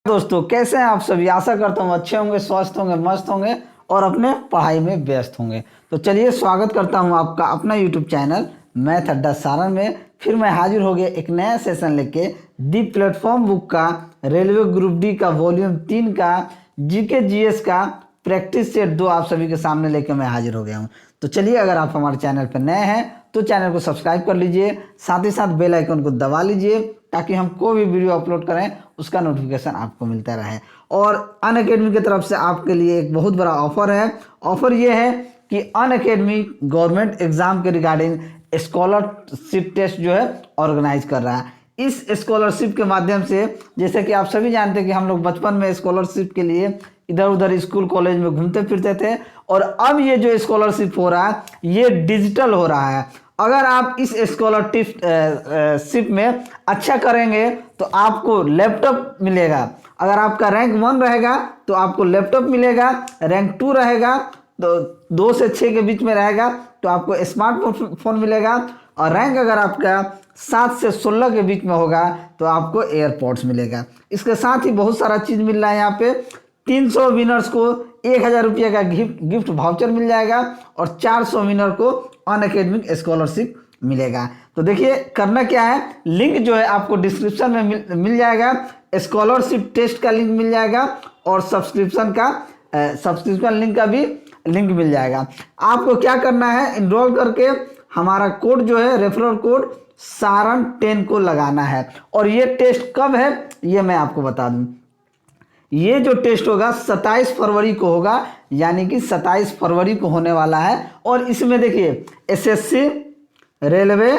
दोस्तों, कैसे हैं आप सभी। आशा करता हूँ अच्छे होंगे, स्वस्थ होंगे, मस्त होंगे और अपने पढ़ाई में व्यस्त होंगे। तो चलिए स्वागत करता हूँ आपका अपना यूट्यूब चैनल मैथ अड्डा सारण में। फिर मैं हाजिर हो गया एक नया सेशन लेके दी प्लेटफॉर्म बुक का रेलवे ग्रुप डी का वॉल्यूम 3 का जीके जीएस का प्रैक्टिस सेट 2 आप सभी के सामने लेके मैं हाजिर हो गया हूँ। तो चलिए, अगर आप हमारे चैनल पर नए हैं तो चैनल को सब्सक्राइब कर लीजिए, साथ ही साथ बेल आइकन को दबा लीजिए ताकि हम कोई भी वीडियो अपलोड करें उसका नोटिफिकेशन आपको मिलता रहे। और अनअकैडमी की तरफ से आपके लिए एक बहुत बड़ा ऑफर है। ऑफर ये है कि अनअकैडमी गवर्नमेंट एग्जाम के रिगार्डिंग स्कॉलरशिप टेस्ट जो है ऑर्गेनाइज कर रहा है। इस स्कॉलरशिप के माध्यम से, जैसे कि आप सभी जानते हैं कि हम लोग बचपन में स्कॉलरशिप के लिए इधर उधर स्कूल कॉलेज में घूमते फिरते थे, और अब ये जो स्कॉलरशिप हो रहा है ये डिजिटल हो रहा है। अगर आप इस स्कॉलरशिप में अच्छा करेंगे तो आपको लैपटॉप मिलेगा। अगर आपका रैंक 1 रहेगा तो आपको लैपटॉप मिलेगा, रैंक 2 रहेगा तो 2 से 6 के बीच में रहेगा तो आपको स्मार्टफोन मिलेगा, और रैंक अगर आपका 7 से 16 के बीच में होगा तो आपको एयरपॉड्स मिलेगा। इसके साथ ही बहुत सारा चीज़ मिल रहा है। यहाँ पे 300 विनर्स को 1000 रुपये का गिफ्ट वाउचर मिल जाएगा और 400 विनर को अनअकैडमिक स्कॉलरशिप मिलेगा। तो देखिए करना क्या है, लिंक जो है आपको डिस्क्रिप्शन में मिल जाएगा। स्कॉलरशिप टेस्ट का लिंक मिल जाएगा और सब्सक्रिप्शन लिंक का भी लिंक मिल जाएगा। आपको क्या करना है, इनरोल करके हमारा कोड जो है रेफरल कोड सारण 10 को लगाना है। और ये टेस्ट कब है ये मैं आपको बता दूं। ये जो टेस्ट होगा 27 फरवरी को होगा, यानी कि 27 फरवरी को होने वाला है। और इसमें देखिए एसएससी, रेलवे,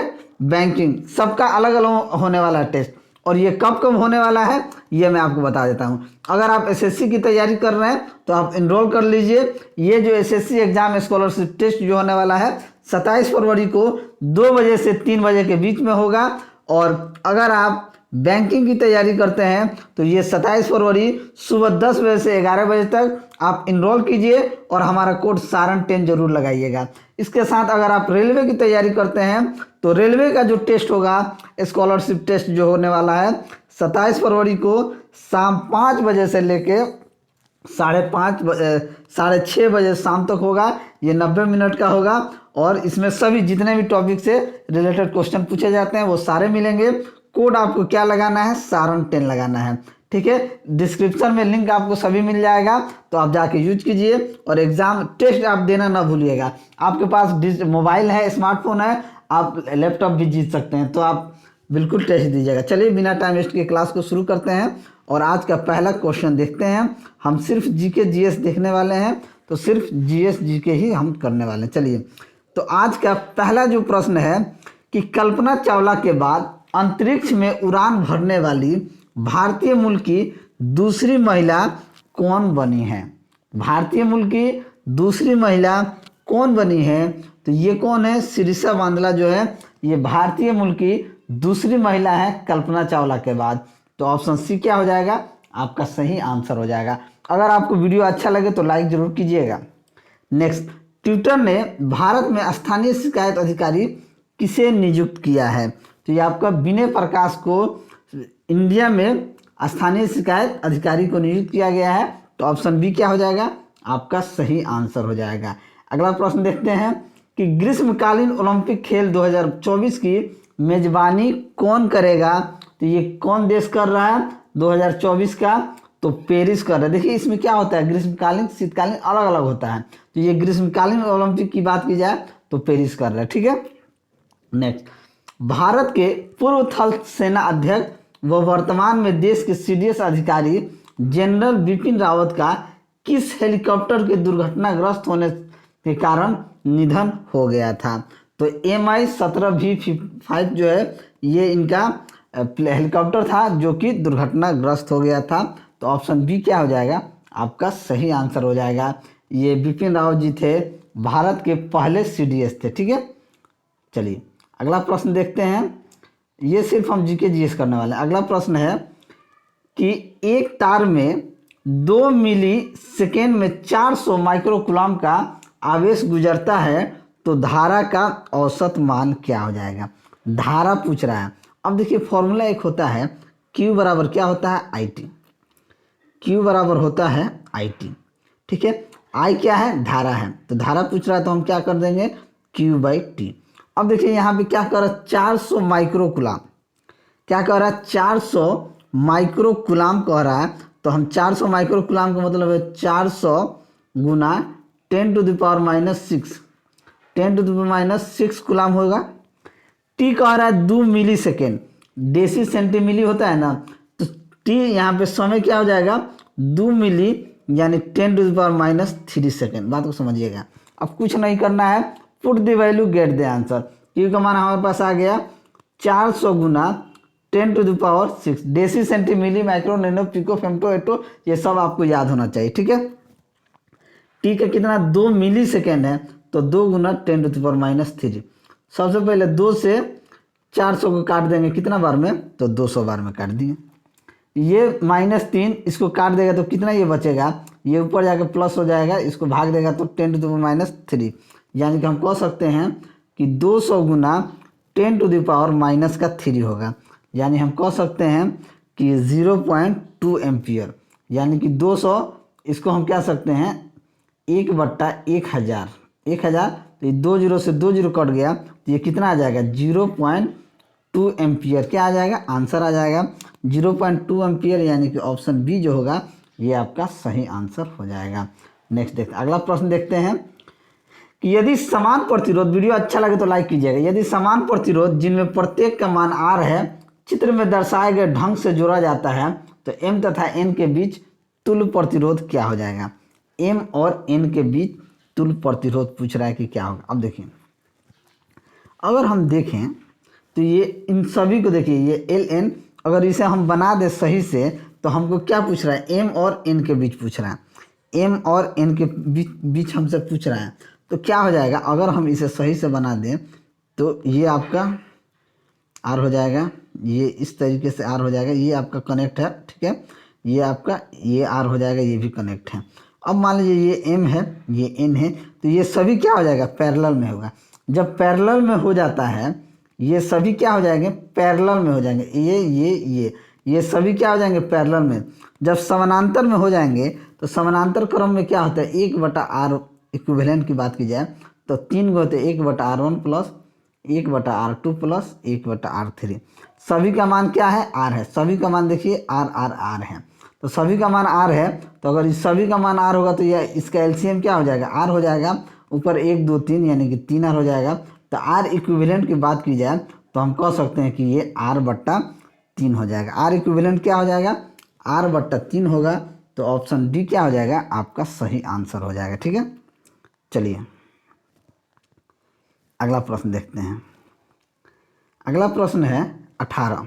बैंकिंग सबका अलग अलग होने वाला है टेस्ट। और ये कब कब होने वाला है ये मैं आपको बता देता हूँ। अगर आप एसएससी की तैयारी कर रहे हैं तो आप इनरोल कर लीजिए। ये जो एसएससी एग्जाम स्कॉलरशिप टेस्ट जो होने वाला है 27 फरवरी को 2 बजे से 3 बजे के बीच में होगा। और अगर आप बैंकिंग की तैयारी करते हैं तो ये 27 फरवरी सुबह 10 बजे से 11 बजे तक आप इनरोल कीजिए और हमारा कोड सारण 10 जरूर लगाइएगा। इसके साथ अगर आप रेलवे की तैयारी करते हैं तो रेलवे का जो टेस्ट होगा स्कॉलरशिप टेस्ट जो होने वाला है 27 फरवरी को शाम 5 बजे से लेके 6:30 बजे शाम तक होगा। ये 90 मिनट का होगा और इसमें सभी जितने भी टॉपिक से रिलेटेड क्वेश्चन पूछे जाते हैं वो सारे मिलेंगे। कोड आपको क्या लगाना है, सारण 10 लगाना है, ठीक है। डिस्क्रिप्शन में लिंक आपको सभी मिल जाएगा, तो आप जाके यूज कीजिए और एग्जाम टेस्ट आप देना ना भूलिएगा। आपके पास मोबाइल है, स्मार्टफोन है, आप लैपटॉप भी जीत सकते हैं, तो आप बिल्कुल टेस्ट दीजिएगा। चलिए बिना टाइम वेस्ट के क्लास को शुरू करते हैं और आज का पहला क्वेश्चन देखते हैं। हम सिर्फ जीके जीएस देखने वाले हैं, तो सिर्फ जीएस जीके ही हम करने वाले हैं। चलिए, तो आज का पहला जो प्रश्न है कि कल्पना चावला के बाद अंतरिक्ष में उड़ान भरने वाली भारतीय मूल की दूसरी महिला कौन बनी है। भारतीय मूल की दूसरी महिला कौन बनी है, तो ये कौन है, शिरीषा बांदला जो है ये भारतीय मूल की दूसरी महिला है कल्पना चावला के बाद। तो ऑप्शन सी क्या हो जाएगा, आपका सही आंसर हो जाएगा। अगर आपको वीडियो अच्छा लगे तो लाइक जरूर कीजिएगा। नेक्स्ट, ट्विटर ने भारत में स्थानीय शिकायत अधिकारी किसे नियुक्त किया है, तो ये आपका विनय प्रकाश को इंडिया में स्थानीय शिकायत अधिकारी को नियुक्त किया गया है। तो ऑप्शन बी क्या हो जाएगा, आपका सही आंसर हो जाएगा। अगला प्रश्न देखते हैं कि ग्रीष्मकालीन ओलंपिक खेल 2024 की मेजबानी कौन करेगा, तो ये कौन देश कर रहा है 2024 का, तो पेरिस कर रहा है। देखिए इसमें क्या होता है, ग्रीष्मकालीन शीतकालीन अलग अलग होता है, तो ये ग्रीष्मकालीन ओलंपिक की बात की जाए तो पेरिस कर रहा है, ठीक है। नेक्स्ट, भारत के पूर्व थल सेना अध्यक्ष व वर्तमान में देश के सीडीएस अधिकारी जनरल बिपिन रावत का किस हेलीकॉप्टर के दुर्घटनाग्रस्त होने के कारण निधन हो गया था, तो MI-17V5 जो है ये इनका हेलीकॉप्टर था जो कि दुर्घटनाग्रस्त हो गया था। तो ऑप्शन बी क्या हो जाएगा, आपका सही आंसर हो जाएगा। ये बिपिन रावत जी थे, भारत के पहले सीडीएस थे, ठीक है। चलिए अगला प्रश्न देखते हैं, ये सिर्फ हम जीके जीएस करने वाले हैं। अगला प्रश्न है कि एक तार में 2 मिली सेकेंड में 400 माइक्रोकूलम का आवेश गुजरता है, तो धारा का औसत मान क्या हो जाएगा। धारा पूछ रहा है। अब देखिए फॉर्मूला एक होता है Q बराबर क्या होता है IT, Q बराबर होता है IT। ठीक है, I क्या है, धारा है, तो धारा पूछ रहा है तो हम क्या कर देंगे, Q/T। अब देखिए यहाँ पे क्या कर रहा है, 400 माइक्रो कूलाम, क्या कह रहा है, 400 माइक्रो कूलाम कह रहा है। तो हम 400 माइक्रो कूलाम का मतलब है 400 गुना 10⁻⁻6, 10⁻⁻6 कूलाम होगा। टी कह रहा है 2 मिली सेकेंड, डेसी सेंटीमिली होता है ना, तो टी यहाँ पे समय क्या हो जाएगा, 2 मिली यानी 10⁻³ सेकेंड। बात को समझिएगा। अब कुछ नहीं करना है, put the value get the answer. Q का मान हमारे पास आ गया 400 गुना 10⁻6, deci centi milli micro nano pico femto atto, ये सब आपको याद होना चाहिए। ठीक है, टी का कितना 2 मिली सेकेंड है, तो 2 गुना 10⁻³ सबसे पहले 2 से 400 को काट देंगे कितना बार में, तो 200 बार में काट दिए। ये -3 इसको काट देगा तो कितना ये बचेगा, ये ऊपर जाके प्लस हो जाएगा, इसको भाग देगा तो 10⁻³ यानी कि हम कह सकते हैं कि 200 गुना 10⁻³ होगा। यानी हम कह सकते हैं कि 0.2 एम्पियर, यानी कि 200 इसको हम क्या सकते हैं 1/1000, 1000 तो ये 2 जीरो से 2 जीरो कट गया तो ये कितना आ जाएगा 0.2 एम्पियर। क्या आ जाएगा, आंसर आ जाएगा 0.2 एम्पियर, यानी कि ऑप्शन बी जो होगा ये आपका सही आंसर हो जाएगा। नेक्स्ट देखते हैं, अगला प्रश्न देखते हैं कि यदि समान प्रतिरोध, वीडियो अच्छा लगे तो लाइक कीजिएगा, यदि समान प्रतिरोध जिनमें प्रत्येक का मान R है चित्र में दर्शाए गए ढंग से जोड़ा जाता है तो M तथा N के बीच तुल्य प्रतिरोध क्या हो जाएगा। M और N के बीच तुल्य प्रतिरोध पूछ रहा है कि क्या होगा। अब देखिए, अगर हम देखें तो ये इन सभी को देखिए, ये Ln अगर इसे हम बना दें सही से तो हमको क्या पूछ रहा है, M और N के बीच पूछ रहा है, M और N के बीच हमसे पूछ रहा है। तो क्या हो जाएगा, अगर हम इसे सही से बना दें तो ये आपका R हो जाएगा, ये इस तरीके से R हो जाएगा, ये आपका कनेक्ट है। ठीक है, ये आपका ये R हो जाएगा, ये भी कनेक्ट है। अब मान लीजिए ये M है, ये N है, तो ये सभी क्या हो जाएगा, पैरेलल में होगा। जब पैरेलल में हो जाता है ये सभी क्या हो जाएंगे, पैरेलल में हो जाएंगे, ये सभी क्या हो जाएंगे, पैरेलल में। जब समानांतर में हो जाएंगे तो समानांतर क्रम में क्या होता है 1/R इक्विवेलेंट की बात की जाए तो 3 गो होते हैं, 1/R1 plus 1/R2 plus 1/R3। सभी का मान क्या है, R है, सभी का मान देखिए R है, तो सभी का मान R है। तो अगर इस सभी का मान R होगा तो यह इसका एलसीएम क्या हो जाएगा, R हो जाएगा, ऊपर 1 2 3 यानी कि 3R हो जाएगा। तो R इक्विवेलेंट की बात की जाए तो हम कह सकते हैं कि ये R/3 हो जाएगा। R इक्विवेलेंट क्या हो जाएगा, R/3 होगा। तो ऑप्शन डी क्या हो जाएगा, आपका सही आंसर हो जाएगा। ठीक है, चलिए अगला प्रश्न देखते हैं। अगला प्रश्न है 18।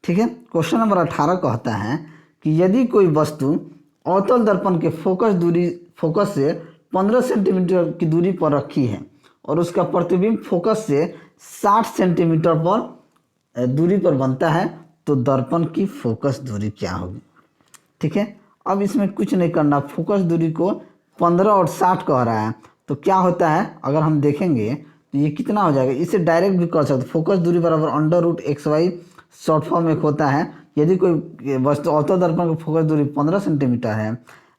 ठीक है, क्वेश्चन नंबर 18 कहता है कि यदि कोई वस्तु अवतल दर्पण के फोकस से 15 सेंटीमीटर की दूरी पर रखी है और उसका प्रतिबिंब फोकस से 60 सेंटीमीटर पर दूरी पर बनता है तो दर्पण की फोकस दूरी क्या होगी। ठीक है, अब इसमें कुछ नहीं करना, फोकस दूरी को 15 और 60 कह रहा है तो क्या होता है, अगर हम देखेंगे तो ये कितना हो जाएगा, इसे डायरेक्ट भी कर सकते, फोकस दूरी बराबर √XY शॉर्ट फॉर्म एक होता है। यदि कोई वस्तु अवतल दर्पण की फोकस दूरी 15 सेंटीमीटर है,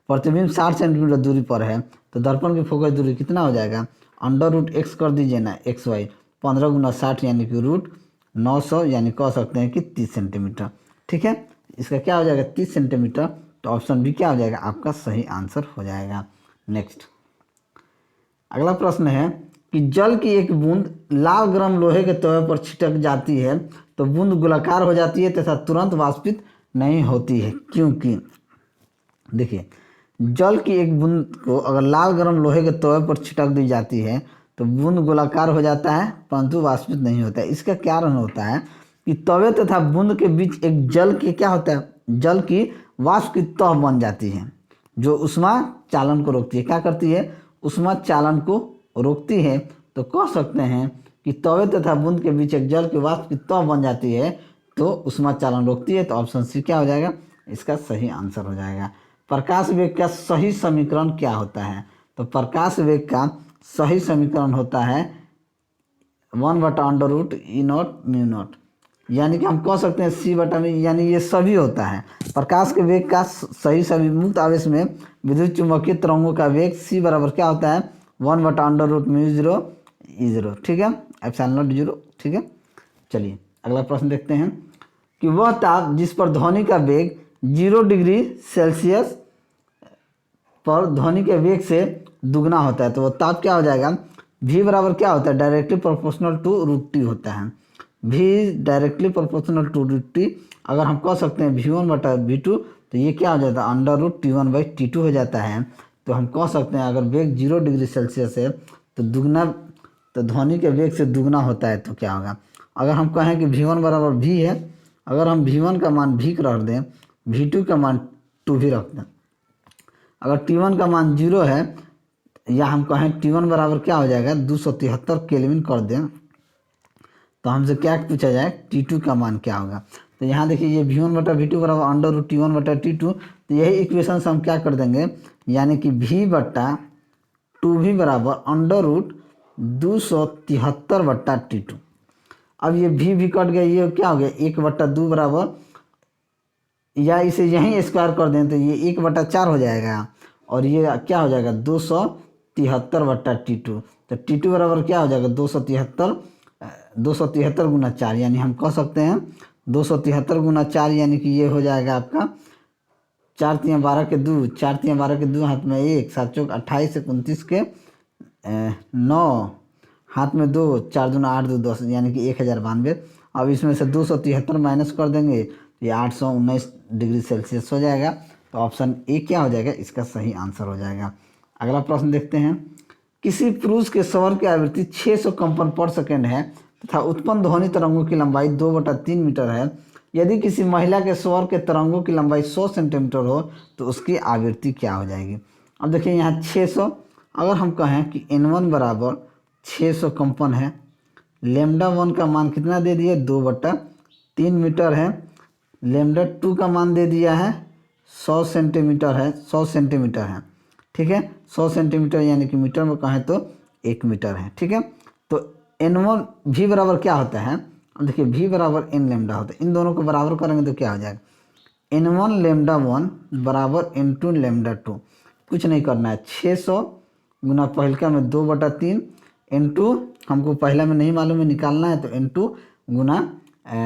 प्रतिबिंब 60 सेंटीमीटर दूरी पर है तो दर्पण की फोकस दूरी कितना हो जाएगा, √X कर दीजिए ना, XY 15 गुना 60 यानी कि √900 यानी कह सकते हैं कि 30 सेंटीमीटर। ठीक है, इसका क्या हो जाएगा 30 सेंटीमीटर। तो ऑप्शन बी क्या हो जाएगा, आपका सही आंसर हो जाएगा। नेक्स्ट अगला प्रश्न है कि जल की एक बूंद लाल गर्म लोहे के तवे पर छिटक जाती है तो बूंद गोलाकार हो जाती है तथा तुरंत वाष्पित नहीं होती है, क्योंकि देखिए जल की एक बूंद को अगर लाल गर्म लोहे के तवे पर छिटक दी जाती है तो बूंद गोलाकार हो जाता है परंतु वाष्पित नहीं होता है। इसका कारण होता है कि तवे तथा बूंद के बीच एक जल की क्या होता है, जल की वाष्प की तह बन जाती है जो उष्मा चालन को रोकती है। क्या करती है, उष्मा चालन को रोकती है। तो कह सकते हैं कि तवे तथा बूंद के बीच एक जल की वाष्प की तह बन जाती है तो उष्मा चालन रोकती है। तो ऑप्शन सी क्या हो जाएगा, इसका सही आंसर हो जाएगा। प्रकाश वेग का सही समीकरण क्या होता है, तो प्रकाश वेग का सही समीकरण होता है 1/√E0 μ0। यानी कि हम कह सकते हैं c बटा में, यानी ये सभी होता है। प्रकाश के वेग का सही सभी मुक्त आवेश में विद्युत चुम्बकीय तरंगों का वेग c बराबर क्या होता है 1/√μ0 E0, ठीक है, ε0 ठीक है। चलिए अगला प्रश्न देखते हैं कि वह ताप जिस पर ध्वनि का वेग 0 डिग्री सेल्सियस पर ध्वनि के वेग से दुगना होता है, तो वो ताप क्या हो जाएगा v बराबर क्या होता है डायरेक्टली प्रोपोर्शनल टू √T होता है। v directly proportional to √T, अगर हम कह सकते हैं v1/v2 तो ये क्या हो जाता है √T1/T2 हो जाता है। तो हम कह सकते हैं अगर वेग 0 डिग्री सेल्सियस है तो दुगना, तो ध्वनि के वेग से दुगना होता है तो क्या होगा। अगर हम कहें कि v1 बराबर v है, अगर हम v1 का मान v रख दें, v2 का मान 2 भी रख दें, अगर T1 का मान 0 है या हम कहें T1 बराबर क्या हो जाएगा 273 केल्विन कर दें, तो हमसे क्या पूछा जाए T2 का मान क्या होगा। तो यहाँ देखिए ये v1/v2 बराबर √T1/T2, तो यही इक्वेशन से हम क्या कर देंगे, यानी कि v/2v बराबर √273/T2। अब ये v कट गया, ये क्या हो गया 1/2 बराबर, या इसे यहीं स्क्वायर कर दें तो ये 1/4 हो जाएगा, और ये क्या हो जाएगा 273/T2। तो T2 बराबर क्या हो जाएगा 273 गुना 4, यानी हम कह सकते हैं 273 गुना 4, यानी कि ये हो जाएगा आपका 4 × 12 के 2, 4 × 12 के 2 हाथ में 1, 7 चौक 28 से 29 के 9 हाथ में 2, 4 दूना 8 2 10, यानी कि 1092। अब इसमें से 273 माइनस कर देंगे तो ये 819 डिग्री सेल्सियस हो जाएगा। तो ऑप्शन ए क्या हो जाएगा, इसका सही आंसर हो जाएगा। अगला प्रश्न देखते हैं, किसी पुरुष के स्वर की आवृत्ति 600 कंपन पर सेकेंड है तथा उत्पन्न ध्वनि तरंगों की लंबाई 2/3 मीटर है। यदि किसी महिला के स्वर के तरंगों की लंबाई 100 सेंटीमीटर हो तो उसकी आवृत्ति क्या हो जाएगी। अब देखिए यहाँ 600, अगर हम कहें कि n1 बराबर 600 कंपन है, λ1 का मान कितना दे दिया 2/3 मीटर है, λ2 का मान दे दिया है 100 सेंटीमीटर है, 100 सेंटीमीटर है, ठीक है, 100 सेंटीमीटर यानी कि मीटर में कहें तो 1 मीटर है, ठीक है। तो n1 v बराबर क्या होता है, अब देखिए v बराबर n लैम्डा होता है, इन दोनों को बराबर करेंगे तो क्या हो जाएगा n1 λ1 बराबर n2 λ2। कुछ नहीं करना है, 600 गुना पहलका में 2/3 n2 हमको पहला में नहीं मालूम है निकालना है, तो n2 गुना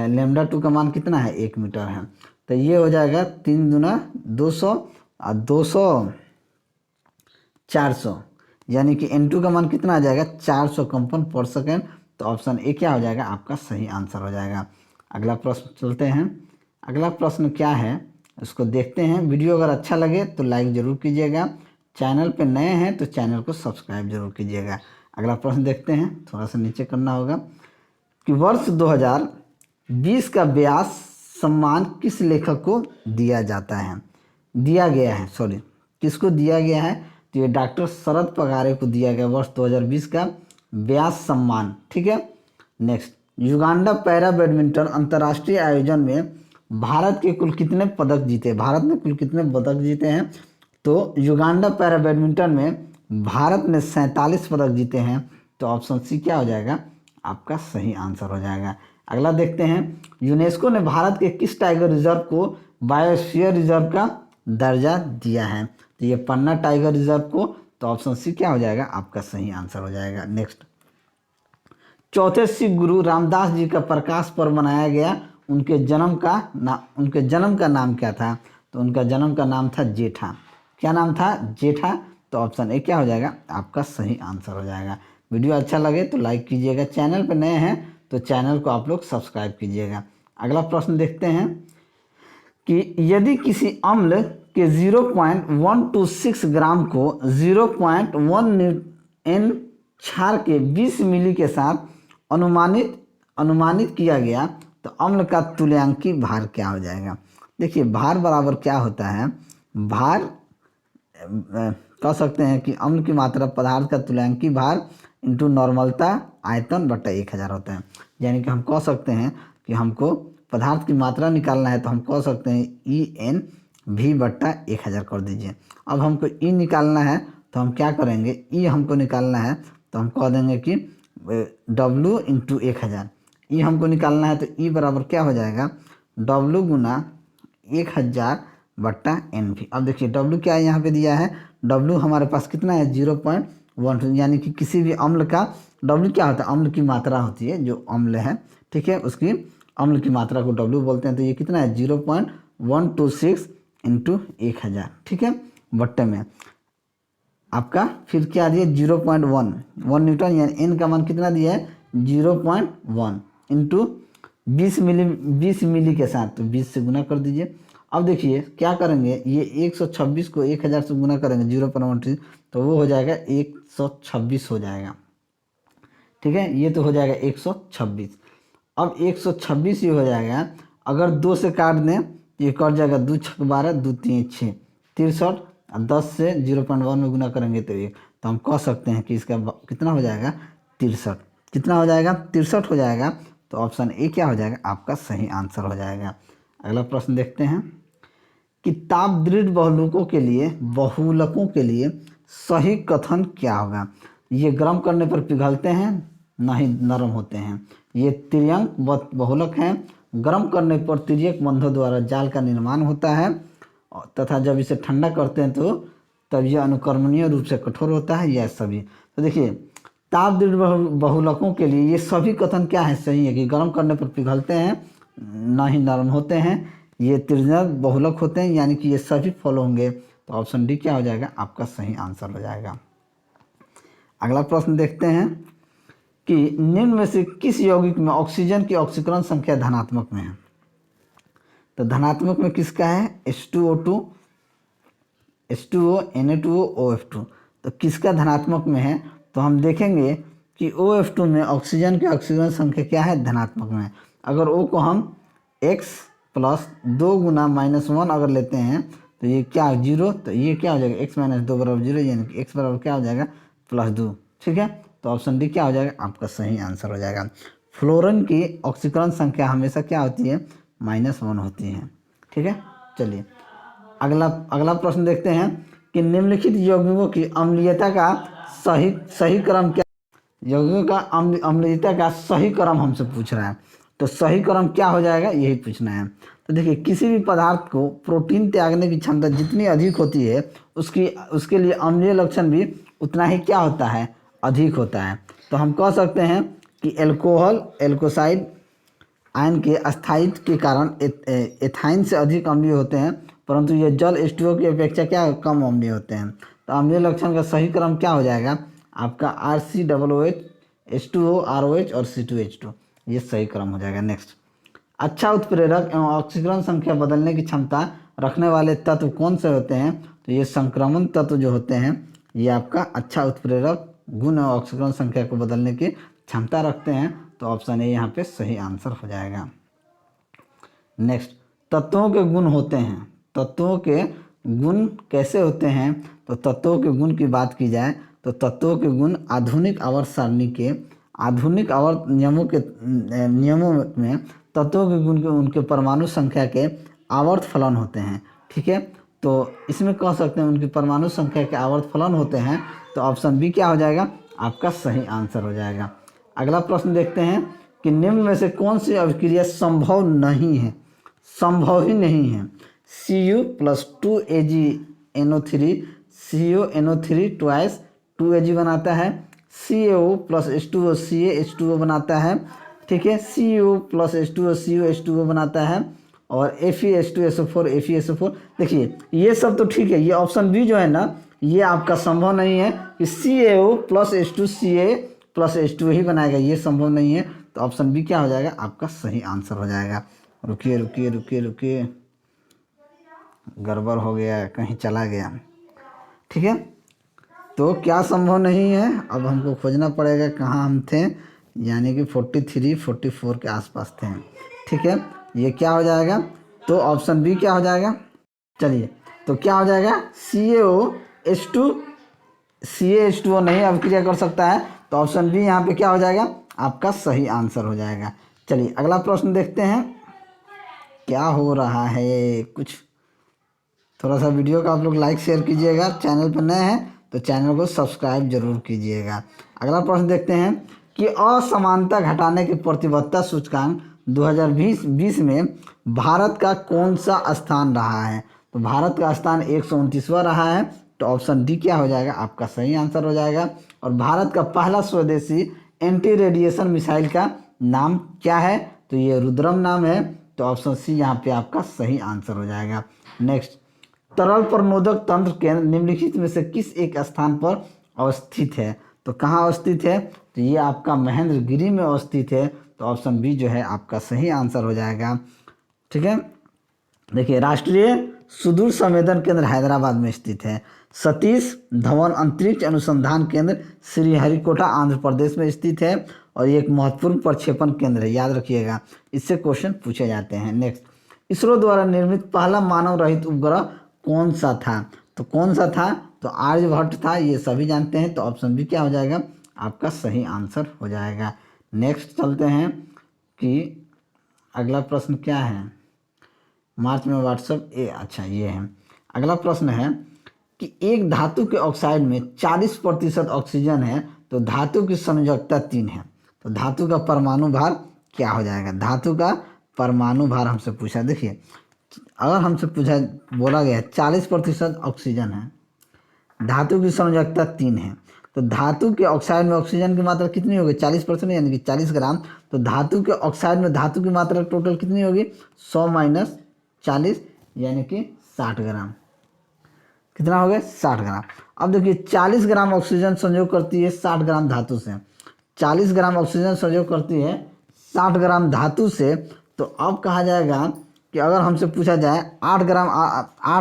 λ2 का मान कितना है 1 मीटर है। तो ये हो जाएगा 3 दूना 200 और 200 400, यानी कि n2 का मान कितना आ जाएगा 400 कंपन पर सेकेंड। तो ऑप्शन ए क्या हो जाएगा आपका सही आंसर हो जाएगा। अगला प्रश्न चलते हैं, अगला प्रश्न क्या है उसको देखते हैं। वीडियो अगर अच्छा लगे तो लाइक ज़रूर कीजिएगा, चैनल पे नए हैं तो चैनल को सब्सक्राइब जरूर कीजिएगा। अगला प्रश्न देखते हैं, थोड़ा सा नीचे करना होगा कि वर्ष 2020 का व्यास सम्मान किस लेखक को दिया जाता है, दिया गया है, सॉरी किसको दिया गया है, तो ये डॉक्टर शरद पगारे को दिया गया वर्ष 2020 का व्यास सम्मान, ठीक है। नेक्स्ट, युगांडा पैरा बैडमिंटन अंतर्राष्ट्रीय आयोजन में भारत के कुल कितने पदक जीते, भारत ने कुल कितने पदक जीते हैं, तो युगांडा पैरा बैडमिंटन में भारत ने 47 पदक जीते हैं। तो ऑप्शन सी क्या हो जाएगा आपका सही आंसर हो जाएगा। अगला देखते हैं, यूनेस्को ने भारत के किस टाइगर रिजर्व को बायोस्फीयर रिजर्व का दर्जा दिया है, तो ये पन्ना टाइगर रिजर्व को, तो ऑप्शन सी क्या हो जाएगा आपका सही आंसर हो जाएगा। नेक्स्ट, चौथे सिख गुरु रामदास जी का प्रकाश पर्व मनाया गया, उनके जन्म का नाम क्या था, तो उनका जन्म का नाम था जेठा, क्या नाम था जेठा। तो ऑप्शन ए क्या हो जाएगा आपका सही आंसर हो जाएगा। वीडियो अच्छा लगे तो लाइक कीजिएगा, चैनल पर नए हैं तो चैनल को आप लोग सब्सक्राइब कीजिएगा। अगला प्रश्न देखते हैं कि यदि किसी अम्ल के 0.126 ग्राम को 0.1 N क्षार के 20 मिली के साथ अनुमानित किया गया तो अम्ल का तुल्यांकी भार क्या हो जाएगा। देखिए भार बराबर क्या होता है, भार कह सकते हैं कि अम्ल की मात्रा पदार्थ का तुल्यांकी भार इंटू नॉर्मलता आयतन बटा 1000 होता है। यानी कि हम कह सकते हैं कि हमको पदार्थ की मात्रा निकालना है तो हम कह सकते हैं EnV बट्टा 1000 कर दीजिए। अब हमको E निकालना है तो हम क्या करेंगे, E हमको निकालना है तो हम कह देंगे कि W इंटू 1000, ई हमको निकालना है, तो ई बराबर क्या हो जाएगा, डब्लू गुना 1000 बट्टा एन भी। अब देखिए डब्लू क्या है यहाँ पे दिया है, डब्लू हमारे पास कितना है 0.12, यानी कि किसी भी अम्ल का डब्लू क्या होता है, अम्ल की मात्रा होती है, जो अम्ल है ठीक है उसकी अम्ल की मात्रा को डब्लू बोलते हैं। तो ये कितना है 0.126 इंटू 1000 ठीक है, बट्टे में आपका फिर क्या दिया 0.1 न्यूटन, यानी एन का मान कितना दिया है 0.1 इंटू 20 मिली के साथ, तो 20 से गुना कर दीजिए। अब देखिए क्या करेंगे, ये 126 को 1000 से गुना करेंगे 0.1, तो वो हो जाएगा 126 हो जाएगा ठीक है, ये तो हो जाएगा 126। अब 126 ये हो जाएगा, अगर 2 से काट दें ये कट जाएगा, 2 छक 12, 2 3 6 63, 10 से 0.1 में गुना करेंगे तो ये, तो हम कह सकते हैं कि इसका कितना हो जाएगा 63, कितना हो जाएगा 63 हो जाएगा। तो ऑप्शन ए क्या हो जाएगा आपका सही आंसर हो जाएगा। अगला प्रश्न देखते हैं कि ताप दृढ़ बहुलकों के लिए सही कथन क्या होगा। ये गर्म करने पर पिघलते हैं, ना ही नरम होते हैं। ये त्रिअंक बहुलक हैं, गर्म करने पर तिर्यक बंधों द्वारा जाल का निर्माण होता है, तथा जब इसे ठंडा करते हैं तो तब यह अनुकर्मणीय रूप से कठोर होता है। यह सभी, तो देखिए ताप दृढ़ बहुलकों के लिए ये सभी कथन क्या है सही है, कि गर्म करने पर पिघलते हैं, ना ही नरम होते हैं, ये त्रिअंक बहुलक होते हैं, यानी कि ये सभी फॉलो होंगे। तो ऑप्शन डी क्या हो जाएगा आपका सही आंसर हो जाएगा। अगला प्रश्न देखते हैं कि निम्न में से किस यौगिक में ऑक्सीजन की ऑक्सीकरण संख्या धनात्मक में है। तो धनात्मक में किसका है H2O2, H2O, Na2O, OF2। तो किसका धनात्मक में है, तो हम देखेंगे कि OF2 में ऑक्सीजन की ऑक्सीजन संख्या क्या है धनात्मक में। अगर O को हम x प्लस 2 गुना -1 अगर लेते हैं तो ये क्या 0, तो ये क्या हो जाएगा x - 2 बराबर 0, यानी कि x बराबर क्या हो जाएगा +2 ठीक है। तो ऑप्शन डी क्या हो जाएगा आपका सही आंसर हो जाएगा। फ्लोरीन की ऑक्सीकरण संख्या हमेशा क्या होती है -1 होती है ठीक है। चलिए अगला प्रश्न देखते हैं कि निम्नलिखित यौगिकों की अम्लीयता का सही क्रम क्या, यौगिकों का अम्लीयता का सही क्रम हमसे पूछ रहा है। तो सही क्रम क्या हो जाएगा यही पूछना है। तो देखिए किसी भी पदार्थ को प्रोटीन त्यागने की क्षमता जितनी अधिक होती है उसके लिए अम्लीय लक्षण भी उतना ही क्या होता है अधिक होता है। तो हम कह सकते हैं कि एल्कोहल एल्कोसाइड आयन के अस्थायित्व के कारण एथाइन से अधिक अम्लीय होते हैं, परंतु ये जल H2O की अपेक्षा क्या कम अम्लीय होते हैं। तो अम्लीय लक्षण का सही क्रम क्या हो जाएगा आपका RCOOH, H2O, ROH और C2H2, ये सही क्रम हो जाएगा। नेक्स्ट, अच्छा उत्प्रेरक एवं ऑक्सीकरण संख्या बदलने की क्षमता रखने वाले तत्व कौन से होते हैं। तो ये संक्रमण तत्व जो होते हैं ये आपका अच्छा उत्प्रेरक गुण और ऑक्सीकरण संख्या को बदलने की क्षमता रखते हैं। तो ऑप्शन ए यहाँ पे सही आंसर हो जाएगा। नेक्स्ट, तत्वों के गुण होते हैं, तत्वों के गुण कैसे होते हैं। तो तत्वों के गुण की बात की जाए तो तत्वों के गुण आधुनिक आवर्त सारणी के आधुनिक आवर्त नियमों में तत्वों के गुण के उनके परमाणु संख्या के आवर्त फलन होते हैं ठीक है। तो इसमें कह सकते हैं उनकी परमाणु संख्या के आवर्त फलन होते हैं। तो ऑप्शन बी क्या हो जाएगा आपका सही आंसर हो जाएगा। अगला प्रश्न देखते हैं कि निम्न में से कौन सी अभिक्रिया संभव नहीं है, संभव ही नहीं है। Cu + 2AgNO3 CuNO3 twice 2Ag बनाता है, CaO + H2O CaH2O बनाता है ठीक है, Cu + H2O CuH2O बनाता है, और FeH2SO4 FeSO4। देखिए ये सब तो ठीक है, ये ऑप्शन बी जो है ना ये आपका संभव नहीं है कि CaO + H2 Ca + H2O ही बनाएगा, ये संभव नहीं है। तो ऑप्शन बी क्या हो जाएगा आपका सही आंसर हो जाएगा। रुकिए रुकिए रुकिए रुकिए, गड़बड़ हो गया, कहीं चला गया ठीक है। तो क्या संभव नहीं है, अब हमको खोजना पड़ेगा कहाँ हम थे, यानी कि 43 44 के आसपास थे ठीक है। ये क्या हो जाएगा, तो ऑप्शन बी क्या हो जाएगा। चलिए तो क्या हो जाएगा CaOH2 नहीं अभिक्रिया कर सकता है। तो ऑप्शन बी यहाँ पे क्या हो जाएगा आपका सही आंसर हो जाएगा। चलिए अगला प्रश्न देखते हैं क्या हो रहा है। कुछ थोड़ा सा वीडियो का आप लोग लाइक शेयर कीजिएगा, चैनल पर नए हैं तो चैनल को सब्सक्राइब जरूर कीजिएगा। अगला प्रश्न देखते हैं कि असमानता घटाने के प्रतिबद्धता सूचकांक 2020 में भारत का कौन सा स्थान रहा है? तो भारत का स्थान 129वां रहा है। तो ऑप्शन डी क्या हो जाएगा? आपका सही आंसर हो जाएगा। और भारत का पहला स्वदेशी एंटी रेडिएशन मिसाइल का नाम क्या है? तो ये रुद्रम नाम है। तो ऑप्शन सी यहाँ पे आपका सही आंसर हो जाएगा। नेक्स्ट, तरल प्रणोदक तंत्र केंद्र निम्नलिखित में से किस एक स्थान पर अवस्थित है? तो कहाँ अवस्थित है? तो ये आपका महेंद्रगिरी में अवस्थित है। तो ऑप्शन बी जो है आपका सही आंसर हो जाएगा। ठीक है, देखिए, राष्ट्रीय सुदूर संवेदन केंद्र हैदराबाद में स्थित है। सतीश धवन अंतरिक्ष अनुसंधान केंद्र श्रीहरिकोटा आंध्र प्रदेश में स्थित है। और ये एक महत्वपूर्ण प्रक्षेपण केंद्र है, याद रखिएगा, इससे क्वेश्चन पूछे जाते हैं। नेक्स्ट, इसरो द्वारा निर्मित पहला मानव रहित उपग्रह कौन सा था? तो कौन सा था? तो आर्यभट्ट था, ये सभी जानते हैं। तो ऑप्शन बी क्या हो जाएगा? आपका सही आंसर हो जाएगा। नेक्स्ट चलते हैं कि अगला प्रश्न क्या है। मार्च में व्हाट्सएप अच्छा ये है। अगला प्रश्न है कि एक धातु के ऑक्साइड में 40% ऑक्सीजन है तो धातु की संयोजकता 3 है। तो धातु का परमाणु भार क्या हो जाएगा? धातु का परमाणु भार हमसे पूछा। देखिए, अगर हमसे पूछा, बोला गया 40% ऑक्सीजन है, धातु की संयोजकता 3 है, तो धातु के ऑक्साइड में ऑक्सीजन की मात्रा कितनी होगी? 40% यानी कि 40 ग्राम। तो धातु के ऑक्साइड में धातु की मात्रा टोटल कितनी होगी? 100 माइनस 40 यानी कि 60 ग्राम। कितना हो गया? 60 ग्राम। अब देखिए, 40 ग्राम ऑक्सीजन संयोग करती है 60 ग्राम धातु से। 40 ग्राम ऑक्सीजन संयोग करती है 60 ग्राम धातु से। तो अब कहा जाएगा कि अगर हमसे पूछा जाए 8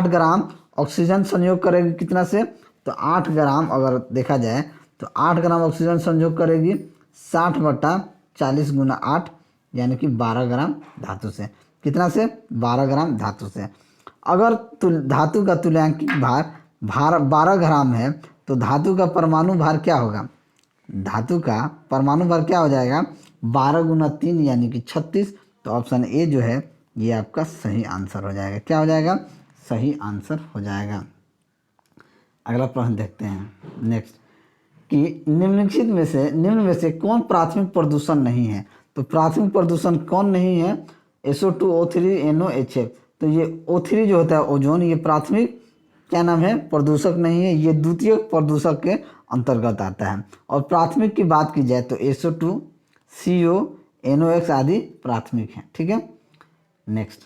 ग्राम ऑक्सीजन संयोग करेगी कितना से? तो 8 ग्राम अगर देखा जाए तो 8 ग्राम ऑक्सीजन संयोग करेगी 60/40 × 8 यानी कि 12 ग्राम धातु से। कितना से? 12 ग्राम धातु से। अगर धातु का तुल्यांकित भार 12 ग्राम है तो धातु का परमाणु भार क्या होगा? धातु का परमाणु भार क्या हो जाएगा? 12 × 3 यानी कि 36। तो ऑप्शन ए जो है ये आपका सही आंसर हो जाएगा। क्या हो जाएगा? सही आंसर हो जाएगा। अगला प्रश्न देखते हैं। नेक्स्ट, कि निम्न में से कौन प्राथमिक प्रदूषण नहीं है? तो प्राथमिक प्रदूषण कौन नहीं है? SO2, O3, NOHF। तो ये O3 जो होता है ओजोन, ये प्राथमिक क्या नाम है? प्रदूषक नहीं है, ये द्वितीयक प्रदूषक के अंतर्गत आता है। और प्राथमिक की बात की जाए तो SO2, CO, NOx आदि प्राथमिक हैं। ठीक है। नेक्स्ट,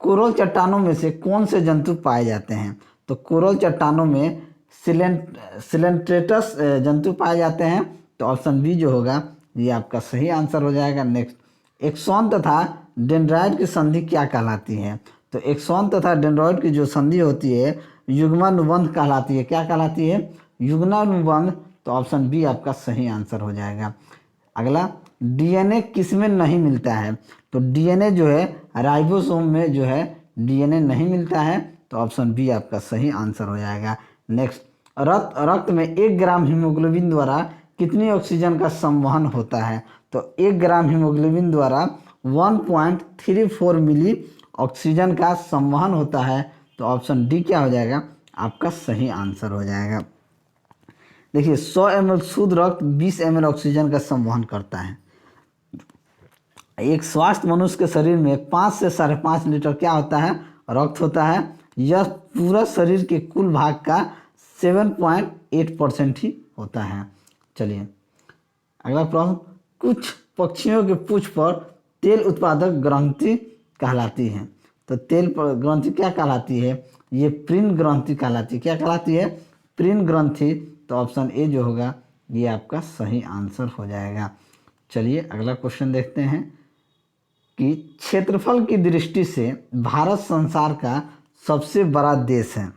कोरल चट्टानों में से कौन से जंतु पाए जाते हैं? तो कोरल चट्टानों में सिलेंट्रेटस जंतु पाए जाते हैं। तो ऑप्शन बी जो होगा ये आपका सही आंसर हो जाएगा। नेक्स्ट, एक्सॉन तथा डेंड्राइट की संधि क्या कहलाती है? तो एक्सॉन तथा डेंड्राइट की जो संधि होती है युग्मानुबंध कहलाती है। क्या कहलाती है? युग्मानुबंध। तो ऑप्शन बी आपका सही आंसर हो जाएगा। अगला, डीएनए किस में नहीं मिलता है? तो डीएनए जो है राइबोसोम में जो है डीएनए नहीं मिलता है। तो ऑप्शन बी आपका सही आंसर हो जाएगा। नेक्स्ट, रक्त में 1 ग्राम हीमोग्लोबिन द्वारा कितनी ऑक्सीजन का संवहन होता है? तो 1 ग्राम हीमोग्लोबिन द्वारा 1.34 मिली ऑक्सीजन का संवहन होता है। तो ऑप्शन डी क्या हो जाएगा? आपका सही आंसर हो जाएगा। देखिए, 100 ml शुद्ध रक्त 20 ml ऑक्सीजन का संवहन करता है। एक स्वस्थ मनुष्य के शरीर में 5 से 5.5 लीटर क्या होता है? रक्त होता है। यह पूरा शरीर के कुल भाग का 7.8% ही होता है। चलिए अगला प्रश्न, कुछ पक्षियों के पूंछ पर तेल उत्पादक ग्रंथि कहलाती है। तो तेल ग्रंथि क्या कहलाती है? ये प्रीन ग्रंथि कहलाती है। क्या कहलाती है? प्रीन ग्रंथि। तो ऑप्शन ए जो होगा ये आपका सही आंसर हो जाएगा। चलिए अगला क्वेश्चन देखते हैं कि क्षेत्रफल की दृष्टि से भारत संसार का सबसे बड़ा देश है।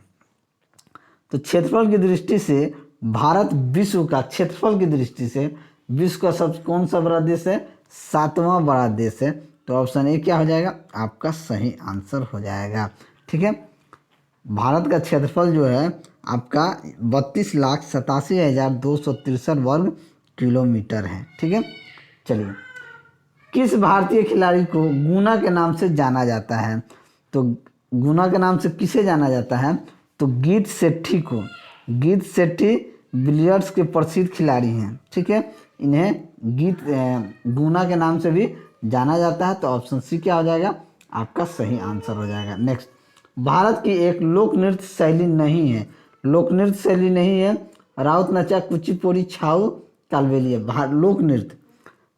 तो क्षेत्रफल की दृष्टि से भारत विश्व का, क्षेत्रफल की दृष्टि से विश्व का कौन सा बड़ा देश है? 7वां बड़ा देश है। तो ऑप्शन ए क्या हो जाएगा? आपका सही आंसर हो जाएगा। ठीक है। भारत का क्षेत्रफल जो है आपका 32,87,263 वर्ग किलोमीटर है। ठीक है। चलिए, किस भारतीय खिलाड़ी को गुना के नाम से जाना जाता है? तो गुना के नाम से किसे जाना जाता है? तो गीता सेठी को। गीता सेठी बिलियर्ड्स के प्रसिद्ध खिलाड़ी हैं। ठीक है। इन्हें गीत गुना के नाम से भी जाना जाता है। तो ऑप्शन सी क्या हो जाएगा, आपका सही आंसर हो जाएगा। नेक्स्ट, भारत की एक लोक नृत्य शैली नहीं है, लोक नृत्य शैली नहीं है, राउत नचा, कुचिपुड़ी, छाऊ, कालबेलिया। लोक नृत्य,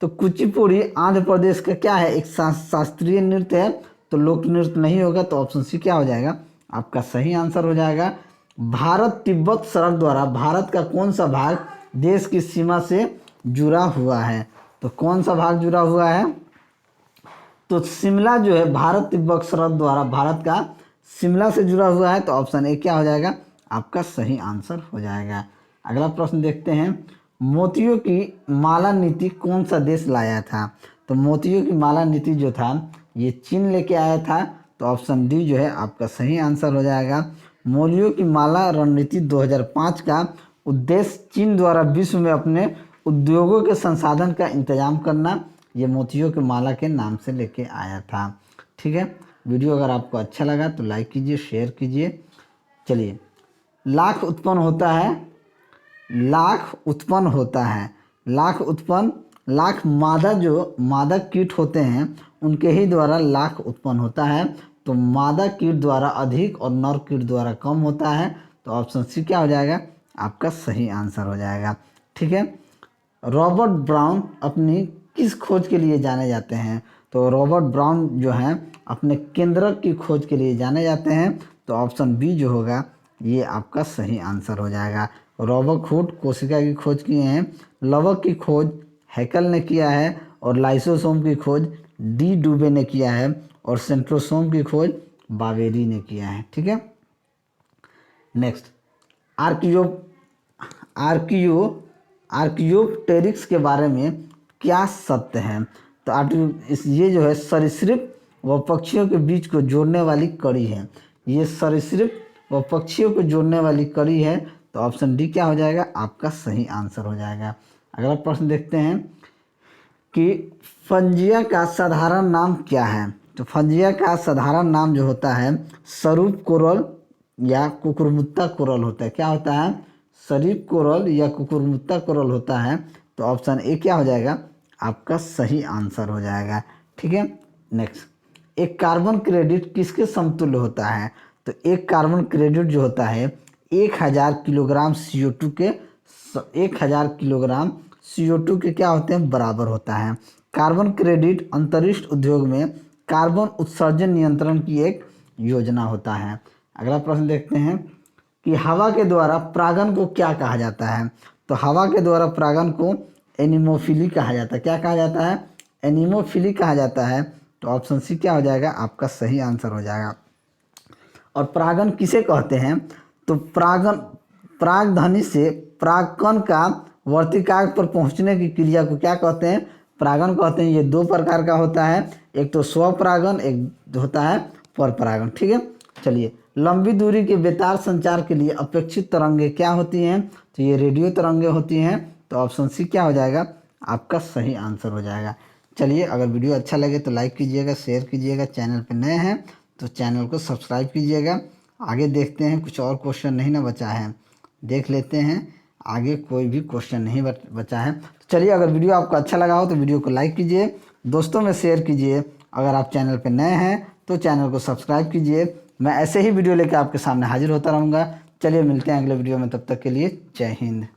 तो कुचिपुड़ी आंध्र प्रदेश का क्या है, एक शास्त्रीय नृत्य है, तो लोक नृत्य नहीं होगा। तो ऑप्शन सी क्या हो जाएगा, आपका सही आंसर हो जाएगा। भारत तिब्बत सड़क द्वारा भारत का कौन सा भाग देश की सीमा से जुड़ा हुआ है, तो कौन सा भाग जुड़ा हुआ है, तो शिमला जो है भारत तिब्बत सड़क द्वारा भारत का शिमला से जुड़ा हुआ है। तो ऑप्शन ए क्या हो जाएगा, आपका सही आंसर हो जाएगा। अगला प्रश्न देखते हैं, मोतियों की माला नीति कौन सा देश लाया था, तो मोतियों की माला नीति जो था ये चीन लेके आया था। तो ऑप्शन डी जो है आपका सही आंसर हो जाएगा। मोतियों की माला रणनीति 2005 का उद्देश्य चीन द्वारा विश्व में अपने उद्योगों के संसाधन का इंतजाम करना, ये मोतियों की माला के नाम से लेके आया था। ठीक है, वीडियो अगर आपको अच्छा लगा तो लाइक कीजिए, शेयर कीजिए। चलिए, लाख उत्पन्न होता है, लाख उत्पन्न होता है, लाख उत्पन्न, लाख मादा जो मादा कीट होते हैं उनके ही द्वारा लाख उत्पन्न होता है। तो मादा कीट द्वारा अधिक और नर कीट द्वारा कम होता है। तो ऑप्शन सी क्या हो जाएगा, आपका सही आंसर हो जाएगा। ठीक है, रॉबर्ट ब्राउन अपनी किस खोज के लिए जाने जाते हैं, तो रॉबर्ट ब्राउन जो हैं अपने केंद्रक की खोज के लिए जाने जाते हैं। तो ऑप्शन बी जो होगा ये आपका सही आंसर हो जाएगा। रॉबर्ट हुड कोशिका की खोज किए हैं, लवक की खोज हैकल ने किया है, और लाइसोसोम की खोज डी डुबे ने किया है, और सेंट्रोसोम की खोज बावेरी ने किया है। ठीक है, नेक्स्ट, आर्कियोप्टेरिक्स के बारे में क्या सत्य है, तो ये जो है सरीसृप व पक्षियों के बीच को जोड़ने वाली कड़ी है, ये सरीसृप व पक्षियों को जोड़ने वाली कड़ी है। तो ऑप्शन डी क्या हो जाएगा, आपका सही आंसर हो जाएगा। अगला प्रश्न देखते हैं कि फंजिया का साधारण नाम क्या है, तो फंजिया का साधारण नाम जो होता है सरूप कोरल या कुकुरमुत्ता कोरल होता है। क्या होता है, शरीफ कोरल या कुकुरमुत्ता कोरल होता है। तो ऑप्शन ए क्या हो जाएगा, आपका सही आंसर हो जाएगा। ठीक है, नेक्स्ट, एक कार्बन क्रेडिट किसके समतुल्य होता है, तो एक कार्बन क्रेडिट जो होता है 1000 किलोग्राम CO2 के 1000 किलोग्राम CO2 के क्या होते हैं, बराबर होता है। कार्बन क्रेडिट अंतरिक्ष उद्योग में कार्बन उत्सर्जन नियंत्रण की एक योजना होता है। अगला प्रश्न देखते हैं कि हवा के द्वारा परागण को क्या कहा जाता है, तो हवा के द्वारा परागण को एनिमोफिली कहा जाता है। क्या कहा जाता है, एनिमोफिली कहा जाता है। तो ऑप्शन सी क्या हो जाएगा, आपका सही आंसर हो जाएगा। और परागण किसे कहते हैं, तो परागधनी से परागकण का वर्तिकाग्र पर पहुंचने की क्रिया को क्या कहते हैं, परागण कहते हैं। ये दो प्रकार का होता है, एक तो स्वपरागण, एक होता है परपरागण। ठीक है, चलिए, लंबी दूरी के बेतार संचार के लिए अपेक्षित तरंगे क्या होती हैं, तो ये रेडियो तरंगे होती हैं। तो ऑप्शन सी क्या हो जाएगा, आपका सही आंसर हो जाएगा। चलिए, अगर वीडियो अच्छा लगे तो लाइक कीजिएगा, शेयर कीजिएगा, चैनल पर नए हैं तो चैनल को सब्सक्राइब कीजिएगा। आगे देखते हैं, कुछ और क्वेश्चन नहीं ना बचा है, देख लेते हैं आगे कोई भी क्वेश्चन नहीं बचा है। तो चलिए, अगर वीडियो आपको अच्छा लगा हो तो वीडियो को लाइक कीजिए, दोस्तों में शेयर कीजिए। अगर आप चैनल पर नए हैं तो चैनल को सब्सक्राइब कीजिए। मैं ऐसे ही वीडियो लेकर आपके सामने हाजिर होता रहूँगा। चलिए, मिलते हैं अगले वीडियो में, तब तक के लिए जय हिंद।